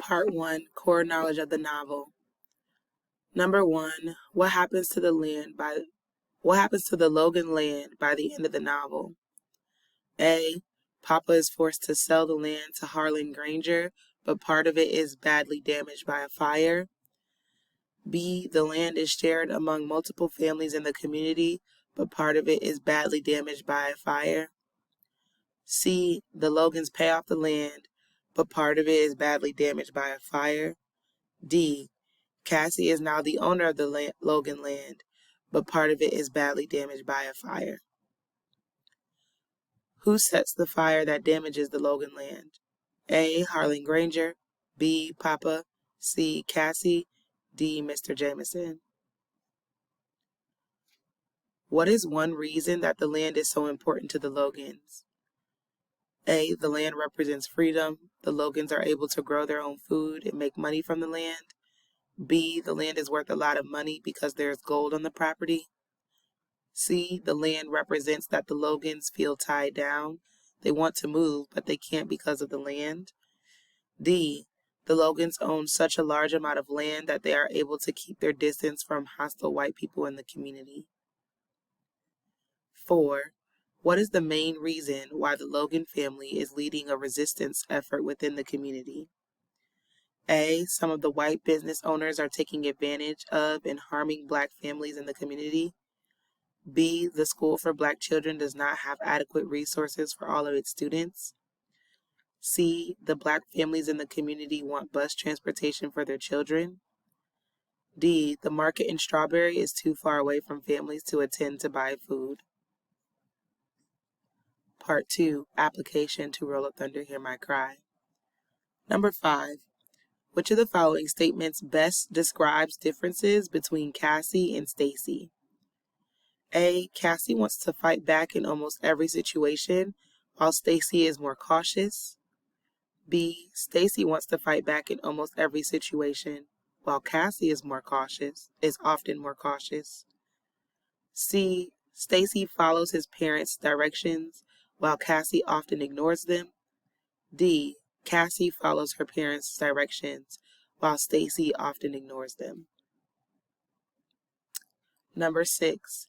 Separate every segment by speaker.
Speaker 1: Part 1, Core Knowledge of the Novel. Number 1, what happens to the Logan land by the end of the novel? A. Papa is forced to sell the land to Harlan Granger, but part of it is badly damaged by a fire. B. The land is shared among multiple families in the community, but part of it is badly damaged by a fire. C. The Logans pay off the land, but part of it is badly damaged by a fire. D. Cassie is now the owner of the Logan land, but part of it is badly damaged by a fire. Who sets the fire that damages the Logan land? A. Harlan Granger. B. Papa. C. Cassie. D. Mr. Jameson. What is one reason that the land is so important to the Logans? A. The land represents freedom. The Logans are able to grow their own food and make money from the land. B. The land is worth a lot of money because there is gold on the property. C. The land represents that the Logans feel tied down. They want to move, but they can't because of the land. D. The Logans own such a large amount of land that they are able to keep their distance from hostile white people in the community. 4. What is the main reason why the Logan family is leading a resistance effort within the community? A. Some of the white business owners are taking advantage of and harming black families in the community. B. The school for black children does not have adequate resources for all of its students. C. The black families in the community want bus transportation for their children. D. The market in Strawberry is too far away from families to attend to buy food. Part 2, Application to Roll of Thunder, Hear My Cry. Number 5. Which of the following statements best describes differences between Cassie and Stacy? A. Cassie wants to fight back in almost every situation, while Stacy is more cautious. B. Stacy wants to fight back in almost every situation, while Cassie is often more cautious. C. Stacy follows his parents' directions, while Cassie often ignores them. D. Cassie follows her parents' directions, while Stacy often ignores them. Number 6.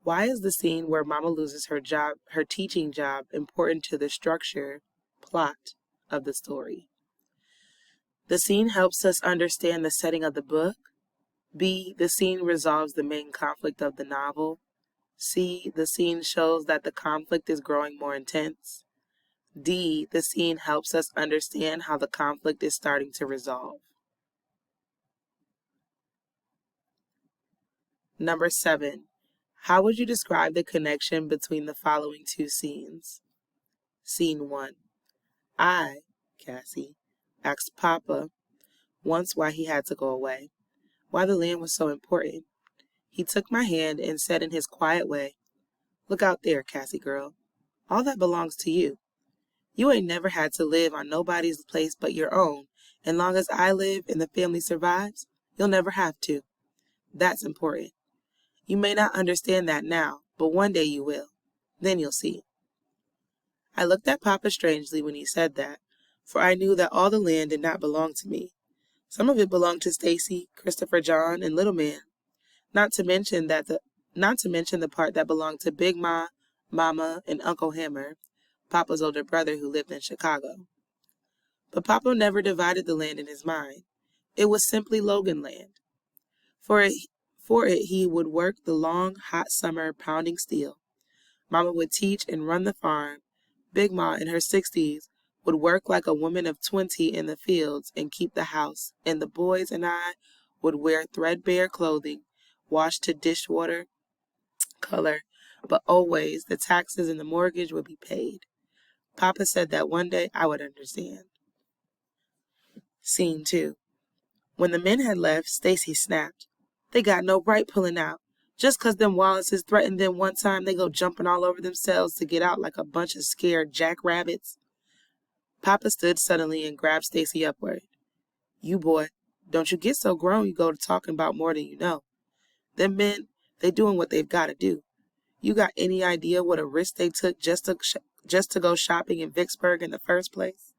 Speaker 1: Why is the scene where Mama loses her teaching job, important to the plot of the story? The scene helps us understand the setting of the book. B. The scene resolves the main conflict of the novel. C. The scene shows that the conflict is growing more intense. D. The scene helps us understand how the conflict is starting to resolve. Number 7. How would you describe the connection between the following two scenes? Scene 1. I, Cassie, asked Papa once why he had to go away, why the land was so important. He took my hand and said in his quiet way, "Look out there, Cassie girl. All that belongs to you. You ain't never had to live on nobody's place but your own, and long as I live and the family survives, you'll never have to. That's important. You may not understand that now, but one day you will. Then you'll see." I looked at Papa strangely when he said that, for I knew that all the land did not belong to me. Some of it belonged to Stacy, Christopher John, and Little Man, not to mention the part that belonged to Big Ma, Mama, and Uncle Hammer, Papa's older brother who lived in Chicago. But Papa never divided the land in his mind. It was simply Logan land. For it he would work the long, hot summer pounding steel. Mama would teach and run the farm. Big Ma, in her 60s, would work like a woman of 20 in the fields and keep the house, and the boys and I would wear threadbare clothing, washed to dishwater color, but always the taxes and the mortgage would be paid. Papa said that one day I would understand. Scene 2. When the men had left, Stacy snapped, "They got no right pulling out. Just 'cause them Wallaces threatened them one time, they go jumping all over themselves to get out like a bunch of scared jackrabbits." Papa stood suddenly and grabbed Stacy upward. "You boy, don't you get so grown you go to talking about more than you know. Them men, they doing what they've got to do. You got any idea what a risk they took just to go shopping in Vicksburg in the first place?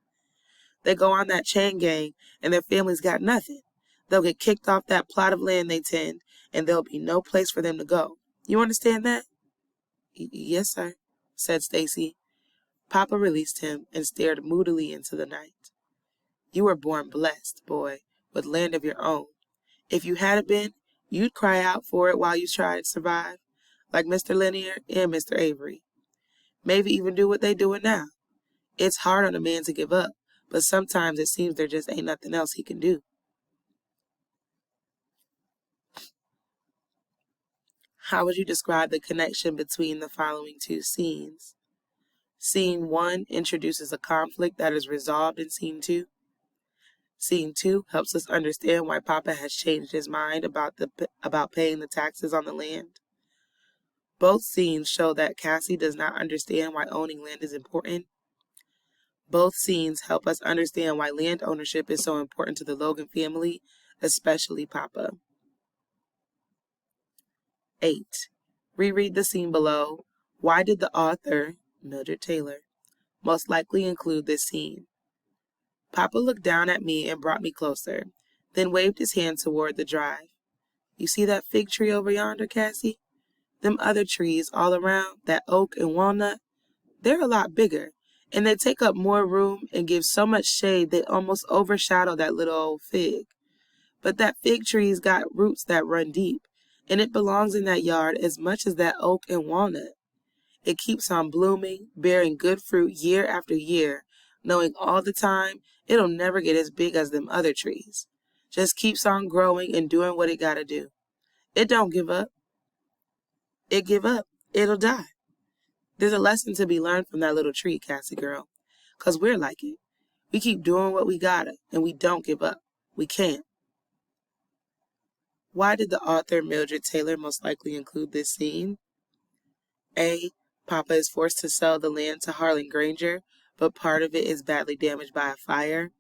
Speaker 1: They go on that chain gang and their families got nothing. They'll get kicked off that plot of land they tend, and there'll be no place for them to go. You understand that? Yes, sir, said Stacy. Papa released him and stared moodily into the night. You were born blessed, boy, with land of your own. If you hadn't been, you'd cry out for it while you tried to survive, like Mr. Linear and Mr. Avery. Maybe even do what they doing now. It's hard on a man to give up, but sometimes it seems there just ain't nothing else he can do. How would you describe the connection between the following two scenes? Scene 1 introduces a conflict that is resolved in Scene 2. Scene 2 helps us understand why Papa has changed his mind about paying the taxes on the land. Both scenes show that Cassie does not understand why owning land is important. Both scenes help us understand why land ownership is so important to the Logan family, especially Papa. 8. Reread the scene below. Why did the author, Mildred Taylor, most likely include this scene? Papa looked down at me and brought me closer, then waved his hand toward the drive. You see that fig tree over yonder, Cassie? Them other trees all around, that oak and walnut, they're a lot bigger, and they take up more room and give so much shade they almost overshadow that little old fig. But that fig tree's got roots that run deep, and it belongs in that yard as much as that oak and walnut. It keeps on blooming, bearing good fruit year after year, knowing all the time it'll never get as big as them other trees. Just keeps on growing and doing what it gotta do. It don't give up. It give up, it'll die. There's a lesson to be learned from that little tree, Cassie girl, 'cause we're like it. We keep doing what we gotta, and we don't give up. We can't. Why did the author Mildred Taylor most likely include this scene? A. Papa is forced to sell the land to Harlan Granger, but part of it is badly damaged by a fire.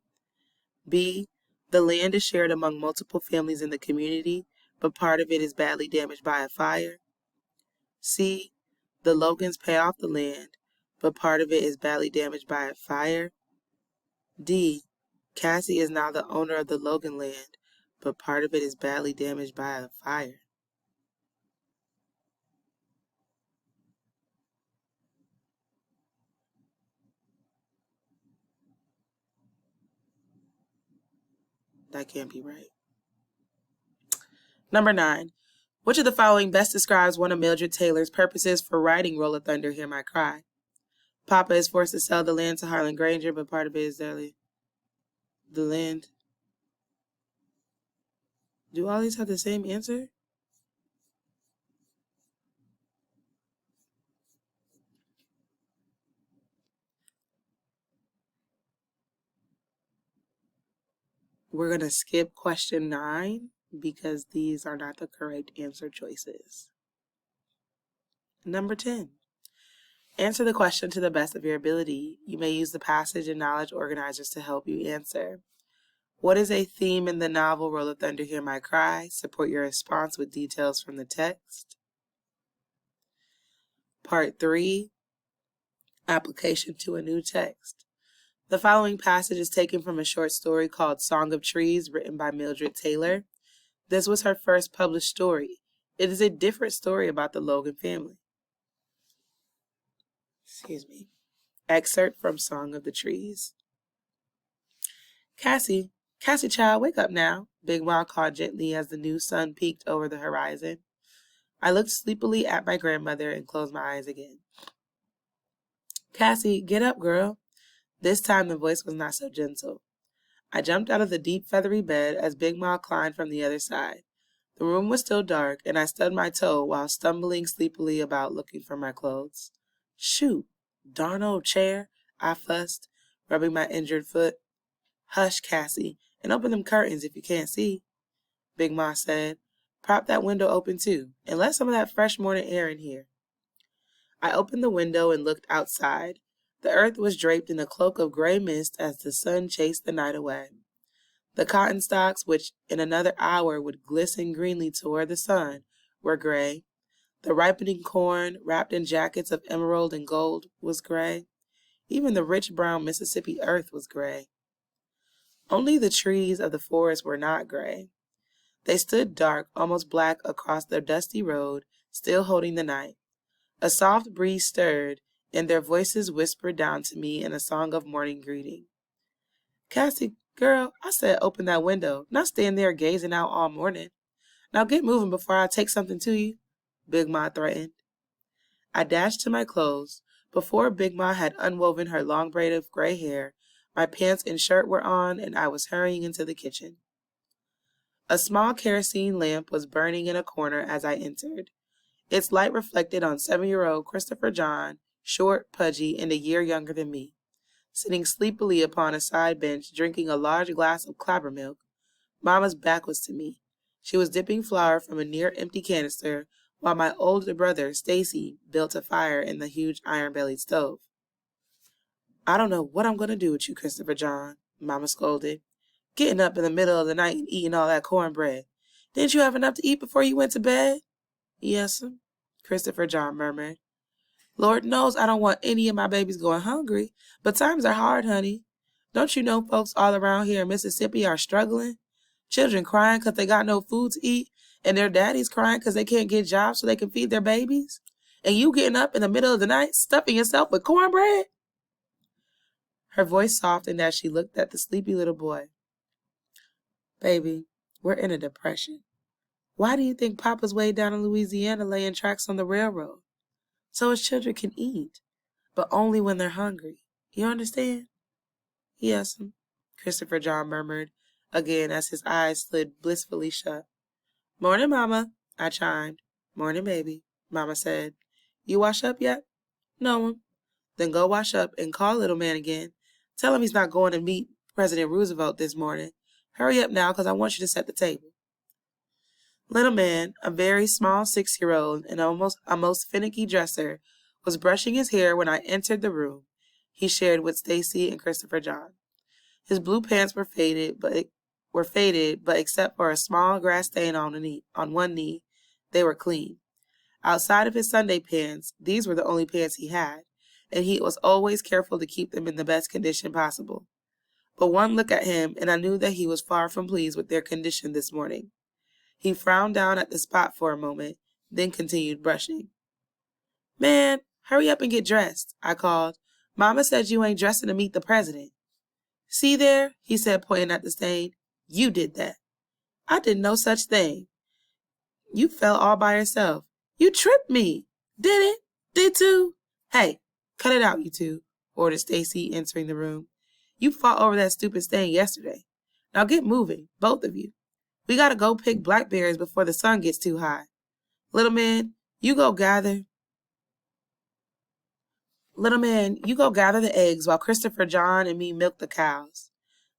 Speaker 1: B. The land is shared among multiple families in the community, but part of it is badly damaged by a fire. C. The Logans pay off the land, but part of it is badly damaged by a fire. D. Cassie is now the owner of the Logan land, but part of it is badly damaged by a fire. That can't be right. Number 9. Which of the following best describes one of Mildred Taylor's purposes for writing Roll of Thunder, Hear My Cry? Papa is forced to sell the land to Harlan Granger, but part of it is the land. Do all these have the same answer? We're going to skip question 9 because these are not the correct answer choices. Number 10. Answer the question to the best of your ability. You may use the passage and knowledge organizers to help you answer. What is a theme in the novel Roll of Thunder, Hear My Cry? Support your response with details from the text. Part 3. Application to a new text. The following passage is taken from a short story called Song of Trees, written by Mildred Taylor. This was her first published story. It is a different story about the Logan family. Excerpt from Song of the Trees. Cassie, child, wake up now, Big Ma called gently as the new sun peeked over the horizon. I looked sleepily at my grandmother and closed my eyes again. Cassie, get up, girl. This time the voice was not so gentle. I jumped out of the deep feathery bed as Big Ma climbed from the other side. The room was still dark, and I stubbed my toe while stumbling sleepily about looking for my clothes. Shoot, darn old chair, I fussed, rubbing my injured foot. Hush, Cassie, and open them curtains if you can't see, Big Ma said. Prop that window open too, and let some of that fresh morning air in here. I opened the window and looked outside. The earth was draped in a cloak of gray mist as the sun chased the night away. The cotton stalks, which in another hour would glisten greenly toward the sun, were gray. The ripening corn, wrapped in jackets of emerald and gold, was gray. Even the rich brown Mississippi earth was gray. Only the trees of the forest were not gray. They stood dark, almost black across the dusty road, still holding the night. A soft breeze stirred, and their voices whispered down to me in a song of morning greeting. Cassie, girl, I said open that window, not stand there gazing out all morning. Now get moving before I take something to you, Big Ma threatened. I dashed to my clothes. Before Big Ma had unwoven her long braid of gray hair, my pants and shirt were on, and I was hurrying into the kitchen. A small kerosene lamp was burning in a corner as I entered. Its light reflected on 7-year-old Christopher John, short, pudgy, and a year younger than me. Sitting sleepily upon a side bench, drinking a large glass of clabber milk. Mama's back was to me. She was dipping flour from a near-empty canister, while my older brother, Stacy, built a fire in the huge iron-bellied stove. I don't know what I'm going to do with you, Christopher John, Mama scolded. Getting up in the middle of the night and eating all that cornbread. Didn't you have enough to eat before you went to bed? Yes'm, Christopher John murmured. Lord knows I don't want any of my babies going hungry, but times are hard, honey. Don't you know folks all around here in Mississippi are struggling? Children crying because they got no food to eat, and their daddies crying because they can't get jobs so they can feed their babies? And you getting up in the middle of the night, stuffing yourself with cornbread? Her voice softened as she looked at the sleepy little boy. Baby, we're in a depression. Why do you think Papa's way down in Louisiana laying tracks on the railroad? So his children can eat, but only when they're hungry. You understand? Yes'm, Christopher John murmured, again as his eyes slid blissfully shut. Morning, Mama, I chimed. Morning, baby, Mama said. You wash up yet? No'm. Then go wash up and call little man again. Tell him he's not going to meet President Roosevelt this morning. Hurry up now, because I want you to set the table. Little man, a very small 6-year-old and a most finicky dresser, was brushing his hair when I entered the room he shared with Stacy and Christopher John. His blue pants were faded, but except for a small grass stain on one knee, they were clean. Outside of his Sunday pants, these were the only pants he had, and he was always careful to keep them in the best condition possible. But one look at him, and I knew that he was far from pleased with their condition this morning. He frowned down at the spot for a moment, then continued brushing. Man, hurry up and get dressed, I called. Mama said you ain't dressing to meet the president. See there, he said, pointing at the stain. You did that. I did no such thing. You fell all by yourself. You tripped me. Did it? Did too? Hey, cut it out, you two, ordered Stacy, entering the room. You fought over that stupid stain yesterday. Now get moving, both of you. We gotta go pick blackberries before the sun gets too high. Little man, you go gather the eggs while Christopher John and me milk the cows.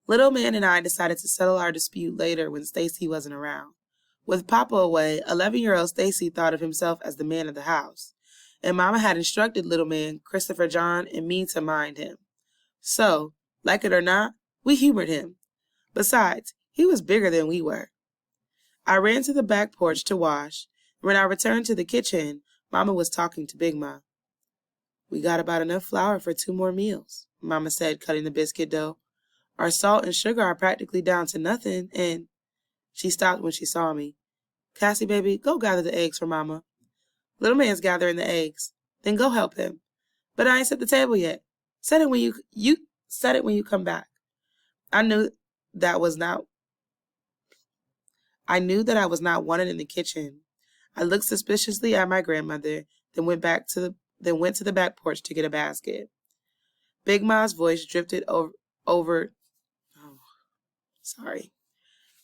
Speaker 1: Little man and I decided to settle our dispute later when Stacy wasn't around. With Papa away, 11-year-old Stacy thought of himself as the man of the house, and Mama had instructed little man, Christopher John, and me to mind him. So, like it or not, we humored him. Besides, he was bigger than we were. I ran to the back porch to wash. When I returned to the kitchen, Mama was talking to Big Ma. We got about enough flour for 2 more meals, Mama said, cutting the biscuit dough. Our salt and sugar are practically down to nothing, and... She stopped when she saw me. Cassie, baby, go gather the eggs for Mama. Little man's gathering the eggs. Then go help him. But I ain't set the table yet. Set it when you come back. I knew that I was not wanted in the kitchen. I looked suspiciously at my grandmother, then went to the back porch to get a basket. Big Ma's voice drifted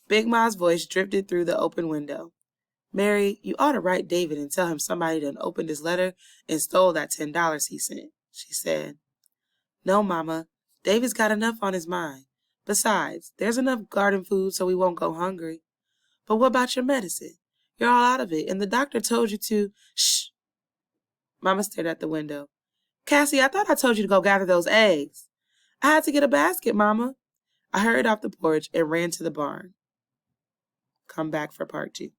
Speaker 1: Big Ma's voice drifted through the open window. Mary, you ought to write David and tell him somebody done opened his letter and stole that $10 he sent, she said. No, Mama, David's got enough on his mind. Besides, there's enough garden food so we won't go hungry. But what about your medicine? You're all out of it, and the doctor told you to... Shh! Mama stared at the window. Cassie, I thought I told you to go gather those eggs. I had to get a basket, Mama. I hurried off the porch and ran to the barn. Come back for part 2.